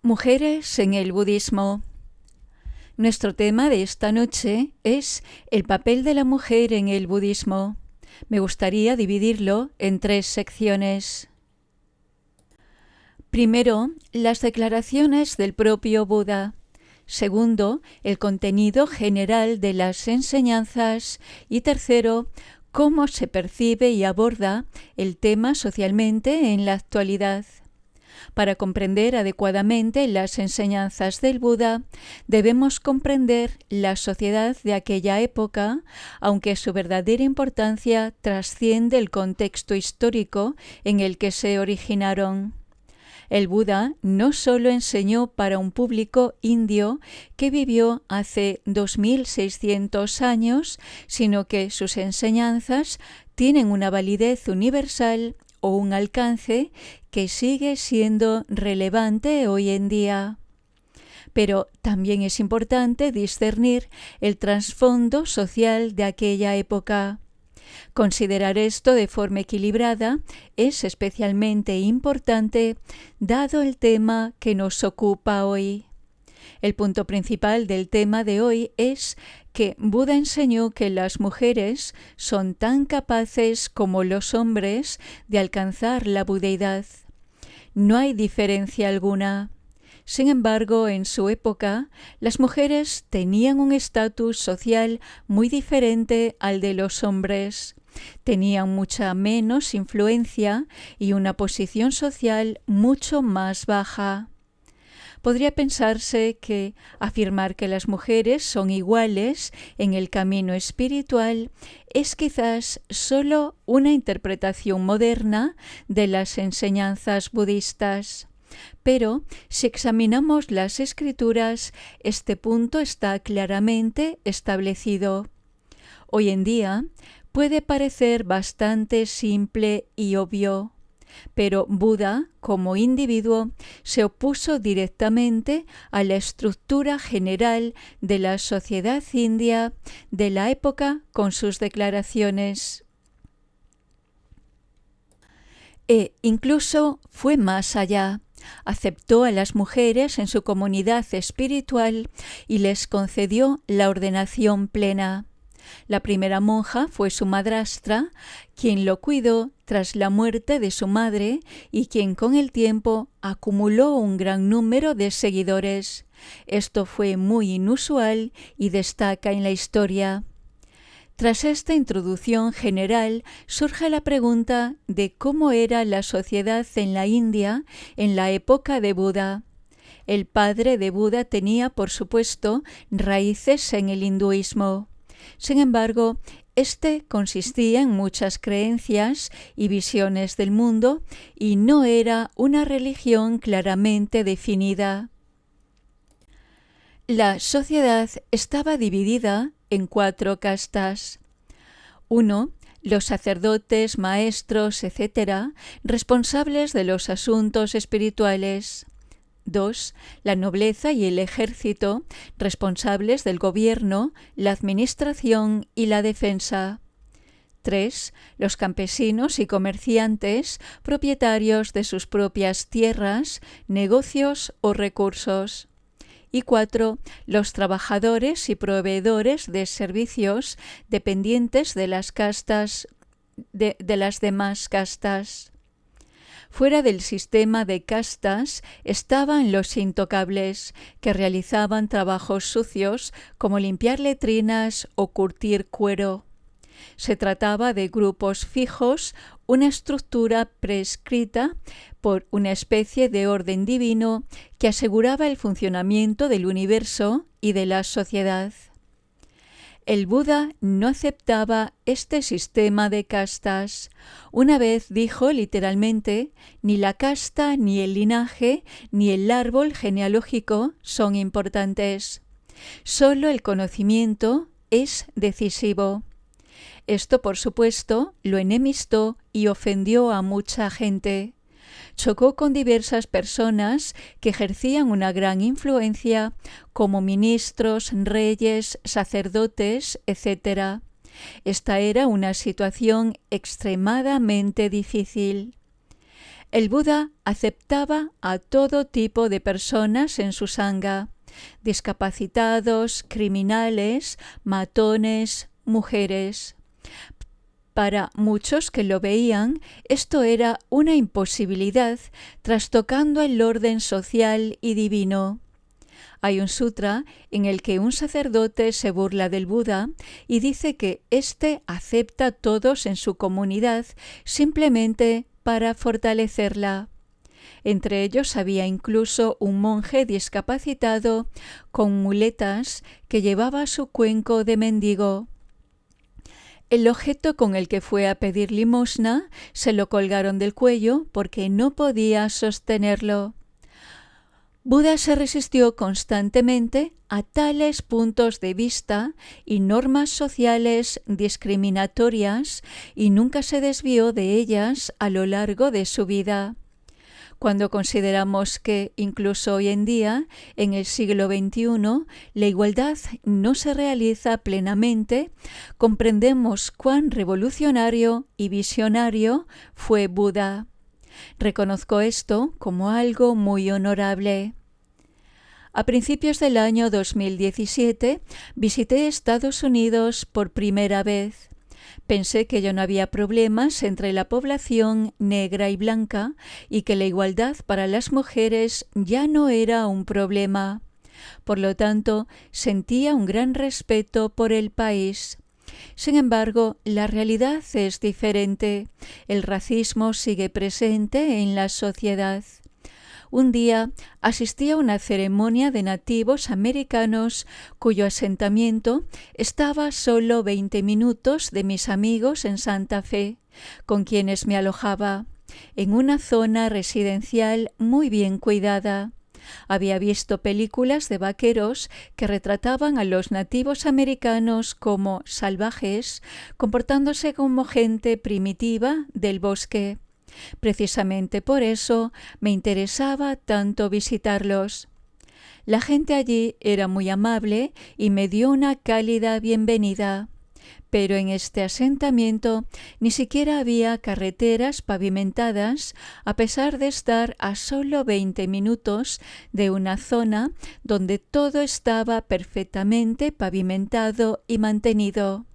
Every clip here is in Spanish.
Mujeres en el budismo. Nuestro tema de esta noche es el papel de la mujer en el budismo. Me gustaría dividirlo en 3 secciones. Primero, las declaraciones del propio Buda. Segundo, el contenido general de las enseñanzas. Y tercero, cómo se percibe y aborda el tema socialmente en la actualidad. Para comprender adecuadamente las enseñanzas del Buda, debemos comprender la sociedad de aquella época, aunque su verdadera importancia trasciende el contexto histórico en el que se originaron. El Buda no solo enseñó para un público indio que vivió hace 2600 años, sino que sus enseñanzas tienen una validez universal o un alcance que sigue siendo relevante hoy en día. Pero también es importante discernir el trasfondo social de aquella época. Considerar esto de forma equilibrada es especialmente importante dado el tema que nos ocupa hoy. El punto principal del tema de hoy es que Buda enseñó que las mujeres son tan capaces como los hombres de alcanzar la budeidad. No hay diferencia alguna. Sin embargo, en su época, las mujeres tenían un estatus social muy diferente al de los hombres. Tenían mucha menos influencia y una posición social mucho más baja. Podría pensarse que afirmar que las mujeres son iguales en el camino espiritual es quizás solo una interpretación moderna de las enseñanzas budistas. Pero si examinamos las escrituras, este punto está claramente establecido. Hoy en día puede parecer bastante simple y obvio. Pero Buda, como individuo, se opuso directamente a la estructura general de la sociedad india de la época con sus declaraciones. E incluso fue más allá. Aceptó a las mujeres en su comunidad espiritual y les concedió la ordenación plena. La primera monja fue su madrastra, quien lo cuidó tras la muerte de su madre y quien con el tiempo acumuló un gran número de seguidores. Esto fue muy inusual y destaca en la historia. Tras esta introducción general, surge la pregunta de cómo era la sociedad en la India en la época de Buda. El padre de Buda tenía, por supuesto, raíces en el hinduismo. Sin embargo, este consistía en muchas creencias y visiones del mundo y no era una religión claramente definida. La sociedad estaba dividida en 4 castas. 1. Los sacerdotes, maestros, etc., responsables de los asuntos espirituales. 2. La nobleza y el ejército, responsables del gobierno, la administración y la defensa. 3. Los campesinos y comerciantes, propietarios de sus propias tierras, negocios o recursos. Y 4. Los trabajadores y proveedores de servicios dependientes de las castas de las demás castas. Fuera del sistema de castas estaban los intocables, que realizaban trabajos sucios como limpiar letrinas o curtir cuero. Se trataba de grupos fijos, una estructura prescrita por una especie de orden divino que aseguraba el funcionamiento del universo y de la sociedad. El Buda no aceptaba este sistema de castas. Una vez dijo literalmente, ni la casta, ni el linaje, ni el árbol genealógico son importantes. Solo el conocimiento es decisivo. Esto, por supuesto, lo enemistó y ofendió a mucha gente. Chocó con diversas personas que ejercían una gran influencia, como ministros, reyes, sacerdotes, etc. Esta era una situación extremadamente difícil. El Buda aceptaba a todo tipo de personas en su sangha: discapacitados, criminales, matones, mujeres. Para muchos que lo veían, esto era una imposibilidad, trastocando el orden social y divino. Hay un sutra en el que un sacerdote se burla del Buda y dice que éste acepta a todos en su comunidad simplemente para fortalecerla. Entre ellos había incluso un monje discapacitado con muletas que llevaba su cuenco de mendigo. El objeto con el que fue a pedir limosna se lo colgaron del cuello porque no podía sostenerlo. Buda se resistió constantemente a tales puntos de vista y normas sociales discriminatorias y nunca se desvió de ellas a lo largo de su vida. Cuando consideramos que, incluso hoy en día, en el siglo XXI, la igualdad no se realiza plenamente, comprendemos cuán revolucionario y visionario fue Buda. Reconozco esto como algo muy honorable. A principios del año 2017 visité Estados Unidos por primera vez. Pensé que ya no había problemas entre la población negra y blanca y que la igualdad para las mujeres ya no era un problema. Por lo tanto, sentía un gran respeto por el país. Sin embargo, la realidad es diferente. El racismo sigue presente en la sociedad. Un día asistí a una ceremonia de nativos americanos cuyo asentamiento estaba a solo 20 minutos de mis amigos en Santa Fe, con quienes me alojaba, en una zona residencial muy bien cuidada. Había visto películas de vaqueros que retrataban a los nativos americanos como salvajes, comportándose como gente primitiva del bosque. Precisamente por eso me interesaba tanto visitarlos. La gente allí era muy amable y me dio una cálida bienvenida. Pero en este asentamiento ni siquiera había carreteras pavimentadas, a pesar de estar a solo 20 minutos de una zona donde todo estaba perfectamente pavimentado y mantenido.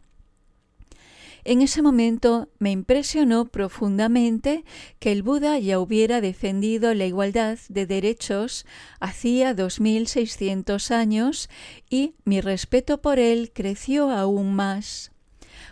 En ese momento me impresionó profundamente que el Buda ya hubiera defendido la igualdad de derechos hacía 2600 años y mi respeto por él creció aún más.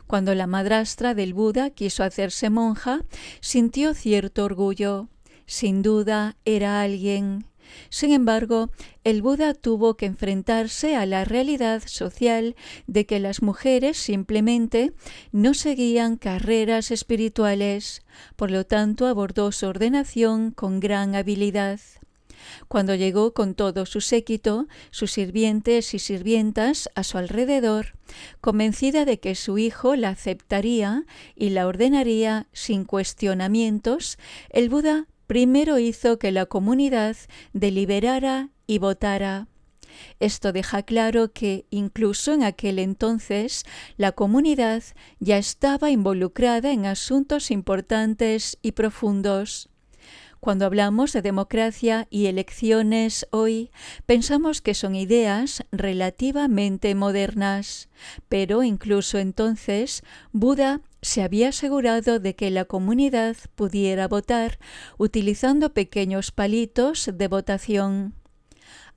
Cuando la madrastra del Buda quiso hacerse monja, sintió cierto orgullo. Sin duda era alguien. Sin embargo, el Buda tuvo que enfrentarse a la realidad social de que las mujeres simplemente no seguían carreras espirituales, por lo tanto abordó su ordenación con gran habilidad. Cuando llegó con todo su séquito, sus sirvientes y sirvientas a su alrededor, convencida de que su hijo la aceptaría y la ordenaría sin cuestionamientos, el Buda primero hizo que la comunidad deliberara y votara. Esto deja claro que, incluso en aquel entonces, la comunidad ya estaba involucrada en asuntos importantes y profundos. Cuando hablamos de democracia y elecciones hoy, pensamos que son ideas relativamente modernas, pero incluso entonces, Buda se había asegurado de que la comunidad pudiera votar utilizando pequeños palitos de votación.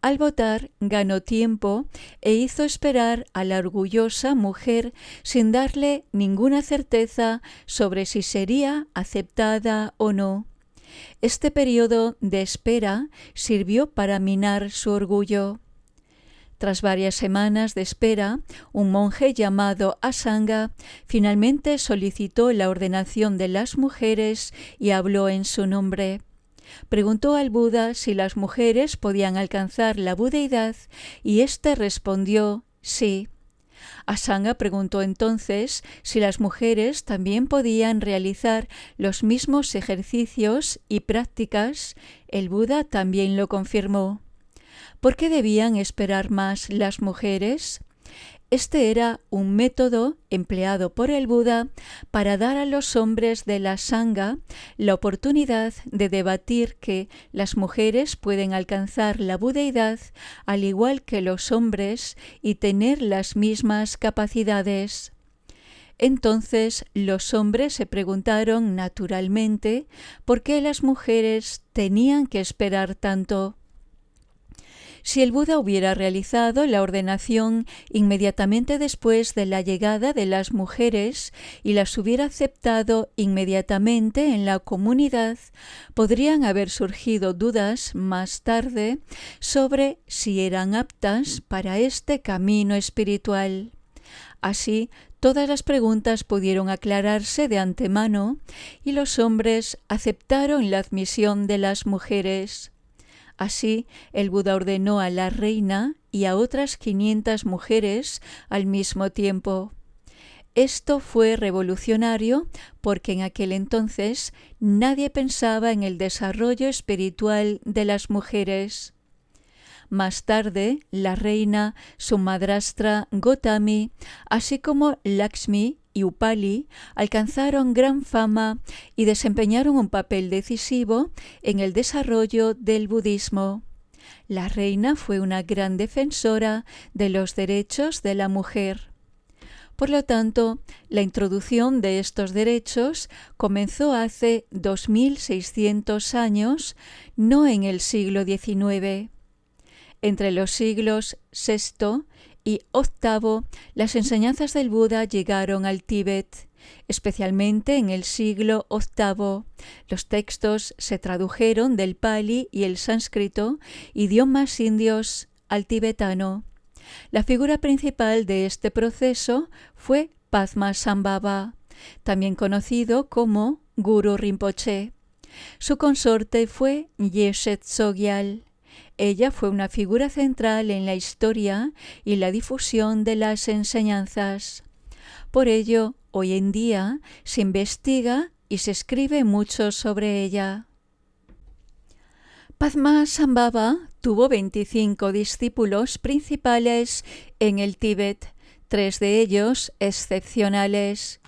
Al votar, ganó tiempo e hizo esperar a la orgullosa mujer sin darle ninguna certeza sobre si sería aceptada o no. Este periodo de espera sirvió para minar su orgullo. Tras varias semanas de espera, un monje llamado Asanga finalmente solicitó la ordenación de las mujeres y habló en su nombre. Preguntó al Buda si las mujeres podían alcanzar la budeidad y éste respondió sí. Asanga preguntó entonces si las mujeres también podían realizar los mismos ejercicios y prácticas. El Buda también lo confirmó. ¿Por qué debían esperar más las mujeres? Este era un método empleado por el Buda para dar a los hombres de la Sangha la oportunidad de debatir que las mujeres pueden alcanzar la budeidad al igual que los hombres y tener las mismas capacidades. Entonces los hombres se preguntaron naturalmente por qué las mujeres tenían que esperar tanto. Si el Buda hubiera realizado la ordenación inmediatamente después de la llegada de las mujeres y las hubiera aceptado inmediatamente en la comunidad, podrían haber surgido dudas más tarde sobre si eran aptas para este camino espiritual. Así, todas las preguntas pudieron aclararse de antemano y los hombres aceptaron la admisión de las mujeres. Así, el Buda ordenó a la reina y a otras 500 mujeres al mismo tiempo. Esto fue revolucionario porque en aquel entonces nadie pensaba en el desarrollo espiritual de las mujeres. Más tarde, la reina, su madrastra Gotami, así como Lakshmi y Upali alcanzaron gran fama y desempeñaron un papel decisivo en el desarrollo del budismo. La reina fue una gran defensora de los derechos de la mujer. Por lo tanto, la introducción de estos derechos comenzó hace 2600 años, no en el siglo XIX. Entre los siglos VI y VIII, las enseñanzas del Buda llegaron al Tíbet, especialmente en el siglo VIII. Los textos se tradujeron del pali y el sánscrito, idiomas indios, al tibetano. La figura principal de este proceso fue Padmasambhava, también conocido como Guru Rinpoche. Su consorte fue Yeshe Tsogyal. Ella fue una figura central en la historia y la difusión de las enseñanzas. Por ello, hoy en día se investiga y se escribe mucho sobre ella. Padmasambhava tuvo 25 discípulos principales en el Tíbet, 3 de ellos excepcionales: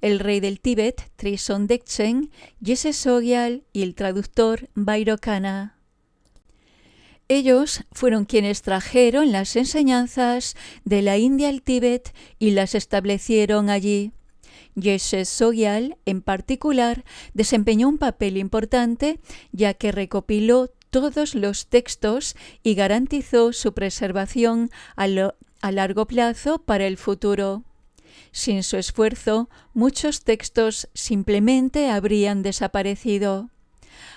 el rey del Tíbet, Trison Dekchen, Yeshe Tsogyal y el traductor Vairocana. Ellos fueron quienes trajeron las enseñanzas de la India al Tíbet y las establecieron allí. Yeshe Tsogyal, en particular, desempeñó un papel importante ya que recopiló todos los textos y garantizó su preservación a largo plazo para el futuro. Sin su esfuerzo, muchos textos simplemente habrían desaparecido.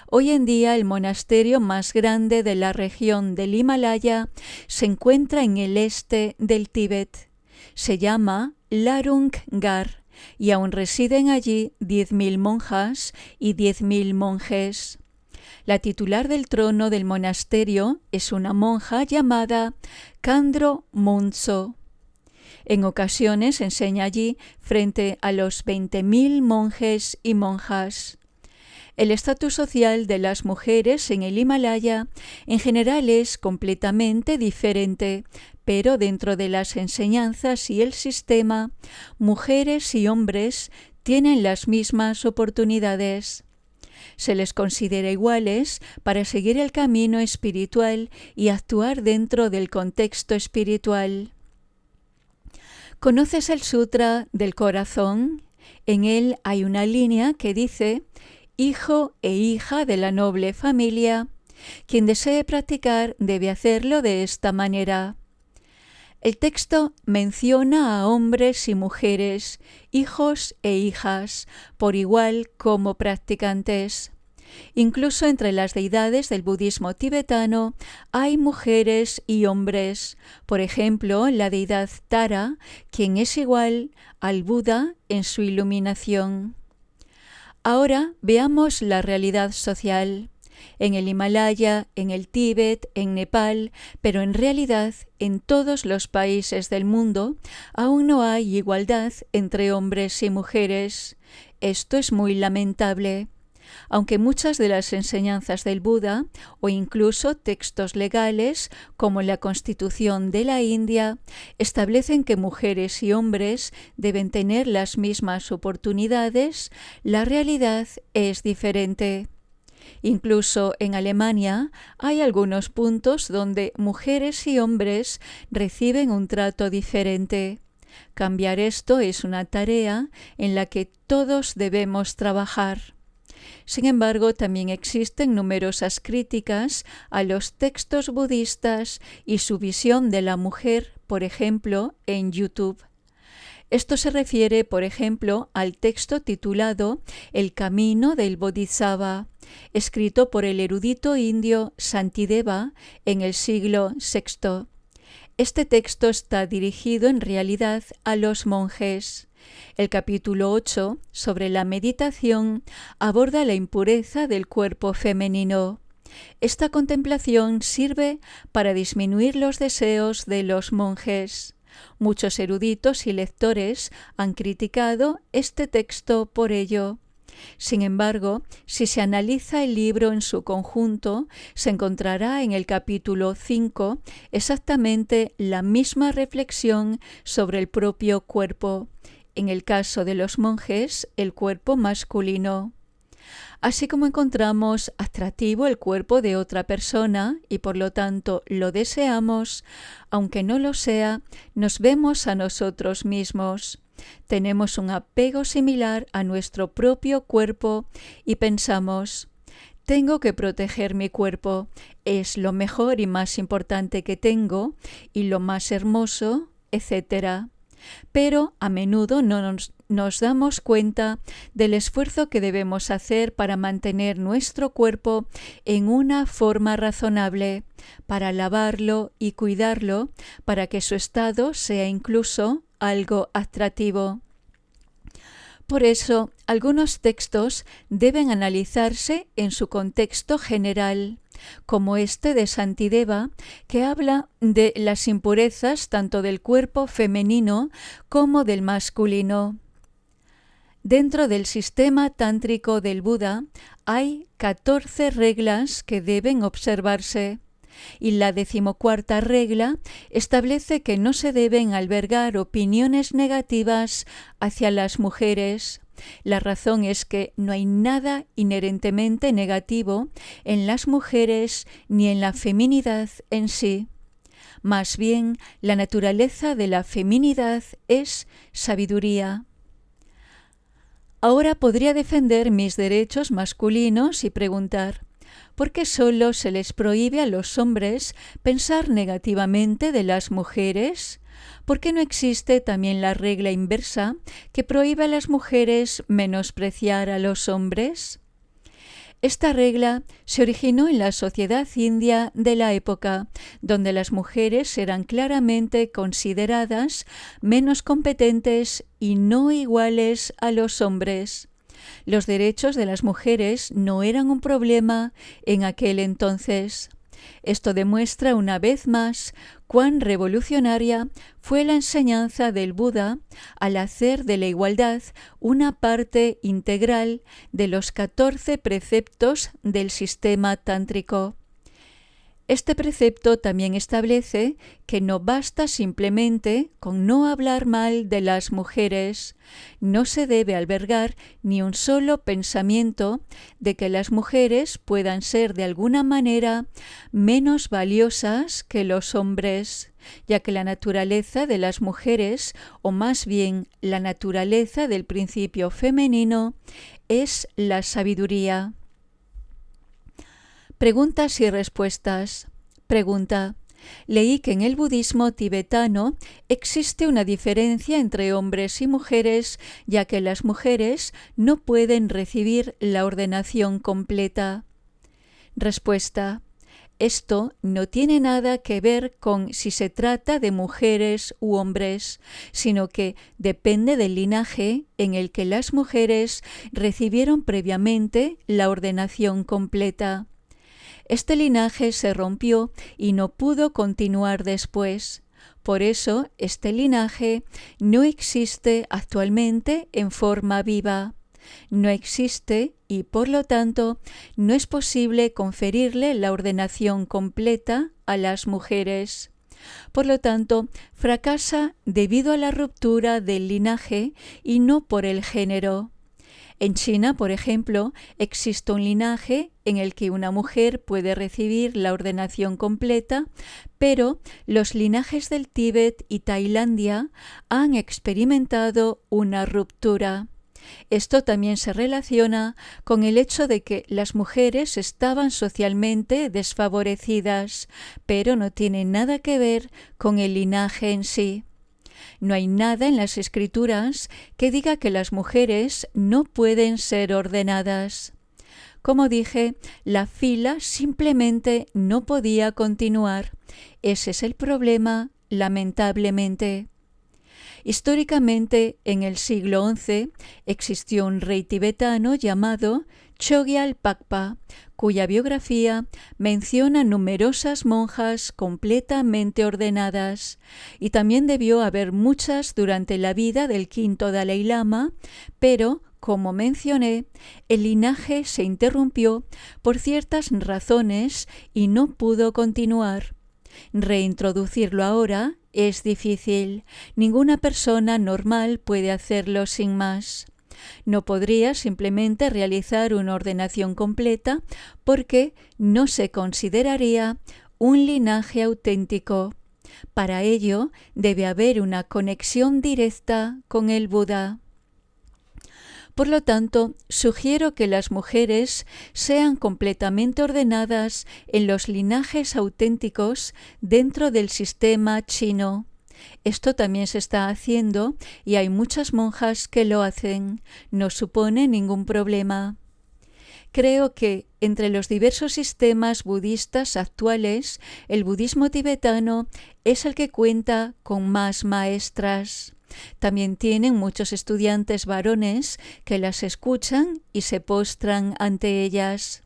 Hoy en día el monasterio más grande de la región del Himalaya se encuentra en el este del Tíbet. Se llama Larung Gar y aún residen allí 10.000 monjas y 10.000 monjes. La titular del trono del monasterio es una monja llamada Khandro Muntso. En ocasiones enseña allí frente a los 20.000 monjes y monjas. El estatus social de las mujeres en el Himalaya en general es completamente diferente, pero dentro de las enseñanzas y el sistema, mujeres y hombres tienen las mismas oportunidades. Se les considera iguales para seguir el camino espiritual y actuar dentro del contexto espiritual. ¿Conoces el Sutra del Corazón? En él hay una línea que dice: hijo e hija de la noble familia, quien desee practicar debe hacerlo de esta manera. El texto menciona a hombres y mujeres, hijos e hijas, por igual como practicantes. Incluso entre las deidades del budismo tibetano hay mujeres y hombres. Por ejemplo, la deidad Tara, quien es igual al Buda en su iluminación. Ahora veamos la realidad social. En el Himalaya, en el Tíbet, en Nepal, pero en realidad en todos los países del mundo aún no hay igualdad entre hombres y mujeres. Esto es muy lamentable. Aunque muchas de las enseñanzas del Buda, o incluso textos legales como la Constitución de la India, establecen que mujeres y hombres deben tener las mismas oportunidades, la realidad es diferente. Incluso en Alemania hay algunos puntos donde mujeres y hombres reciben un trato diferente. Cambiar esto es una tarea en la que todos debemos trabajar. Sin embargo, también existen numerosas críticas a los textos budistas y su visión de la mujer, por ejemplo, en YouTube. Esto se refiere, por ejemplo, al texto titulado El camino del Bodhisattva, escrito por el erudito indio Santideva en el siglo VI. Este texto está dirigido en realidad a los monjes. El capítulo 8, sobre la meditación, aborda la impureza del cuerpo femenino. Esta contemplación sirve para disminuir los deseos de los monjes. Muchos eruditos y lectores han criticado este texto por ello. Sin embargo, si se analiza el libro en su conjunto, se encontrará en el capítulo 5 exactamente la misma reflexión sobre el propio cuerpo. En el caso de los monjes, el cuerpo masculino. Así como encontramos atractivo el cuerpo de otra persona y por lo tanto lo deseamos, aunque no lo sea, nos vemos a nosotros mismos. Tenemos un apego similar a nuestro propio cuerpo y pensamos, tengo que proteger mi cuerpo, es lo mejor y más importante que tengo y lo más hermoso, etc. Pero a menudo no nos damos cuenta del esfuerzo que debemos hacer para mantener nuestro cuerpo en una forma razonable, para lavarlo y cuidarlo, para que su estado sea incluso algo atractivo. Por eso, algunos textos deben analizarse en su contexto general, como este de Santideva, que habla de las impurezas tanto del cuerpo femenino como del masculino. Dentro del sistema tántrico del Buda hay 14 reglas que deben observarse, y la 14ª regla establece que no se deben albergar opiniones negativas hacia las mujeres. La razón es que no hay nada inherentemente negativo en las mujeres ni en la feminidad en sí. Más bien, la naturaleza de la feminidad es sabiduría. Ahora podría defender mis derechos masculinos y preguntar, ¿por qué solo se les prohíbe a los hombres pensar negativamente de las mujeres? ¿Por qué no existe también la regla inversa que prohíbe a las mujeres menospreciar a los hombres? Esta regla se originó en la sociedad india de la época, donde las mujeres eran claramente consideradas menos competentes y no iguales a los hombres. Los derechos de las mujeres no eran un problema en aquel entonces. Esto demuestra una vez más cuán revolucionaria fue la enseñanza del Buda al hacer de la igualdad una parte integral de los 14 preceptos del sistema tántrico. Este precepto también establece que no basta simplemente con no hablar mal de las mujeres. No se debe albergar ni un solo pensamiento de que las mujeres puedan ser de alguna manera menos valiosas que los hombres, ya que la naturaleza de las mujeres, o más bien la naturaleza del principio femenino, es la sabiduría. Preguntas y respuestas. Pregunta. Leí que en el budismo tibetano existe una diferencia entre hombres y mujeres, ya que las mujeres no pueden recibir la ordenación completa. Respuesta. Esto no tiene nada que ver con si se trata de mujeres u hombres, sino que depende del linaje en el que las mujeres recibieron previamente la ordenación completa. Este linaje se rompió y no pudo continuar después. Por eso, este linaje no existe actualmente en forma viva. No existe y, por lo tanto, no es posible conferirle la ordenación completa a las mujeres. Por lo tanto, fracasa debido a la ruptura del linaje y no por el género. En China, por ejemplo, existe un linaje en el que una mujer puede recibir la ordenación completa, pero los linajes del Tíbet y Tailandia han experimentado una ruptura. Esto también se relaciona con el hecho de que las mujeres estaban socialmente desfavorecidas, pero no tiene nada que ver con el linaje en sí. No hay nada en las escrituras que diga que las mujeres no pueden ser ordenadas. Como dije, la fila simplemente no podía continuar. Ese es el problema, lamentablemente. Históricamente, en el siglo XI, existió un rey tibetano llamado Chogyal Pakpa, cuya biografía menciona numerosas monjas completamente ordenadas, y también debió haber muchas durante la vida del quinto Dalai Lama, pero, como mencioné, el linaje se interrumpió por ciertas razones y no pudo continuar. Reintroducirlo ahora es difícil. Ninguna persona normal puede hacerlo sin más. No podría simplemente realizar una ordenación completa porque no se consideraría un linaje auténtico. Para ello debe haber una conexión directa con el Buda. Por lo tanto, sugiero que las mujeres sean completamente ordenadas en los linajes auténticos dentro del sistema chino. Esto también se está haciendo y hay muchas monjas que lo hacen. No supone ningún problema. Creo que entre los diversos sistemas budistas actuales, el budismo tibetano es el que cuenta con más maestras. También tienen muchos estudiantes varones que las escuchan y se postran ante ellas.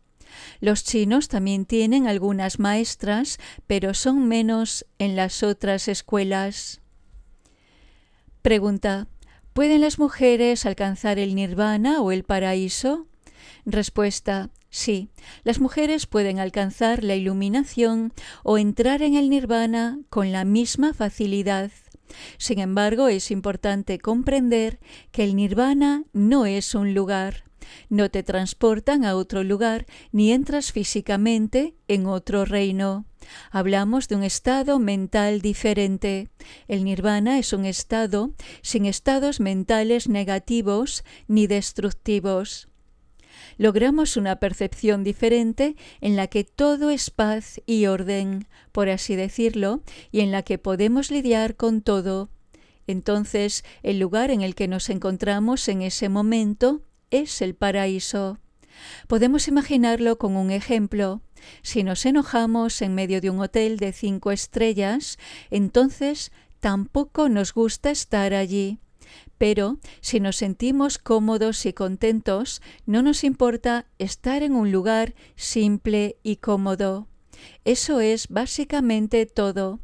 Los chinos también tienen algunas maestras, pero son menos en las otras escuelas. Pregunta: ¿pueden las mujeres alcanzar el nirvana o el paraíso? Respuesta: sí, las mujeres pueden alcanzar la iluminación o entrar en el nirvana con la misma facilidad. Sin embargo, es importante comprender que el nirvana no es un lugar. No te transportan a otro lugar ni entras físicamente en otro reino. Hablamos de un estado mental diferente. El nirvana es un estado sin estados mentales negativos ni destructivos. Logramos una percepción diferente en la que todo es paz y orden, por así decirlo, y en la que podemos lidiar con todo. Entonces, el lugar en el que nos encontramos en ese momento es el paraíso. Podemos imaginarlo con un ejemplo. Si nos enojamos en medio de un hotel de 5 estrellas, entonces tampoco nos gusta estar allí. Pero si nos sentimos cómodos y contentos, no nos importa estar en un lugar simple y cómodo. Eso es básicamente todo.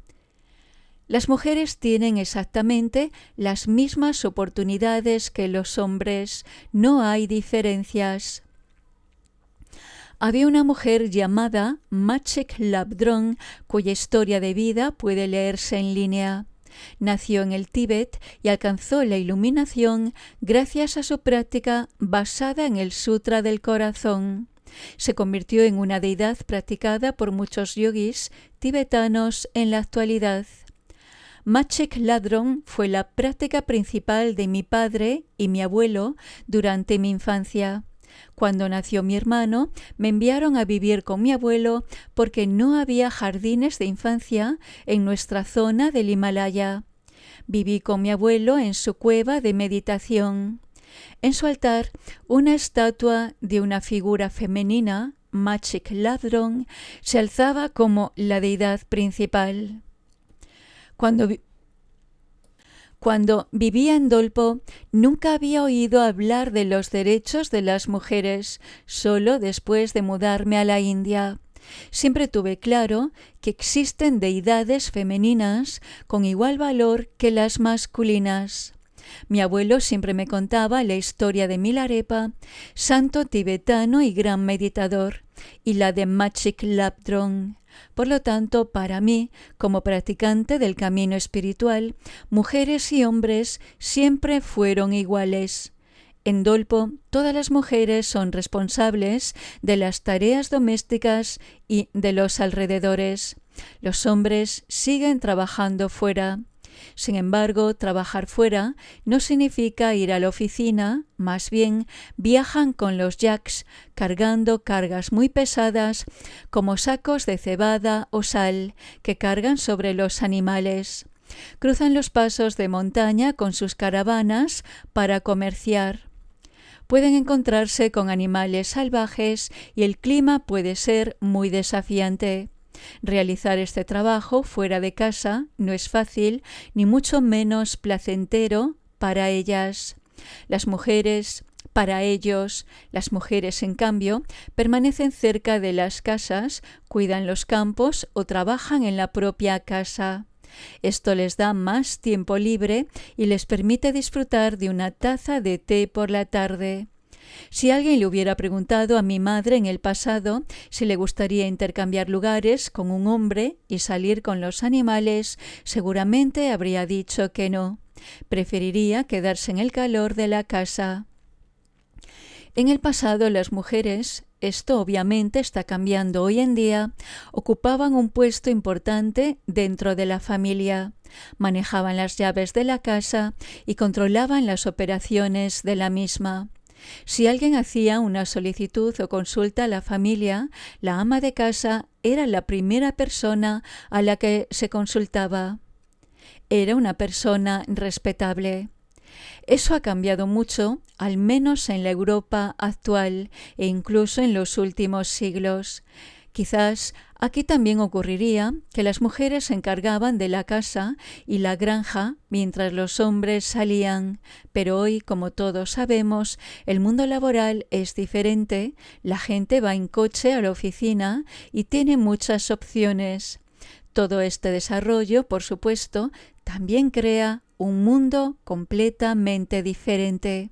Las mujeres tienen exactamente las mismas oportunidades que los hombres, no hay diferencias. Había una mujer llamada Machek Labdrong, cuya historia de vida puede leerse en línea. Nació en el Tíbet y alcanzó la iluminación gracias a su práctica basada en el Sutra del Corazón. Se convirtió en una deidad practicada por muchos yogis tibetanos en la actualidad. Machek Labdrong fue la práctica principal de mi padre y mi abuelo durante mi infancia. Cuando nació mi hermano, me enviaron a vivir con mi abuelo porque no había jardines de infancia en nuestra zona del Himalaya. Viví con mi abuelo en su cueva de meditación. En su altar, una estatua de una figura femenina, Machek Labdrong, se alzaba como la deidad principal. Cuando vivía en Dolpo, nunca había oído hablar de los derechos de las mujeres, solo después de mudarme a la India. Siempre tuve claro que existen deidades femeninas con igual valor que las masculinas. Mi abuelo siempre me contaba la historia de Milarepa, santo tibetano y gran meditador, y la de Machik Labdrong. Por lo tanto, para mí, como practicante del camino espiritual, mujeres y hombres siempre fueron iguales. En Dolpo, todas las mujeres son responsables de las tareas domésticas y de los alrededores. Los hombres siguen trabajando fuera. Sin embargo, trabajar fuera no significa ir a la oficina, más bien viajan con los yaks cargando cargas muy pesadas como sacos de cebada o sal que cargan sobre los animales. Cruzan los pasos de montaña con sus caravanas para comerciar. Pueden encontrarse con animales salvajes y el clima puede ser muy desafiante. Realizar este trabajo fuera de casa no es fácil, ni mucho menos placentero para ellas. Para ellos, las mujeres, en cambio, permanecen cerca de las casas, cuidan los campos o trabajan en la propia casa. Esto les da más tiempo libre y les permite disfrutar de una taza de té por la tarde. Si alguien le hubiera preguntado a mi madre en el pasado si le gustaría intercambiar lugares con un hombre y salir con los animales, seguramente habría dicho que no. Preferiría quedarse en el calor de la casa. En el pasado las mujeres, esto obviamente está cambiando hoy en día, ocupaban un puesto importante dentro de la familia, manejaban las llaves de la casa y controlaban las operaciones de la misma. Si alguien hacía una solicitud o consulta a la familia, la ama de casa era la primera persona a la que se consultaba. Era una persona respetable. Eso ha cambiado mucho, al menos en la Europa actual e incluso en los últimos siglos. Quizás aquí también ocurriría que las mujeres se encargaban de la casa y la granja mientras los hombres salían, pero hoy, como todos sabemos, el mundo laboral es diferente, la gente va en coche a la oficina y tiene muchas opciones. Todo este desarrollo, por supuesto, también crea un mundo completamente diferente.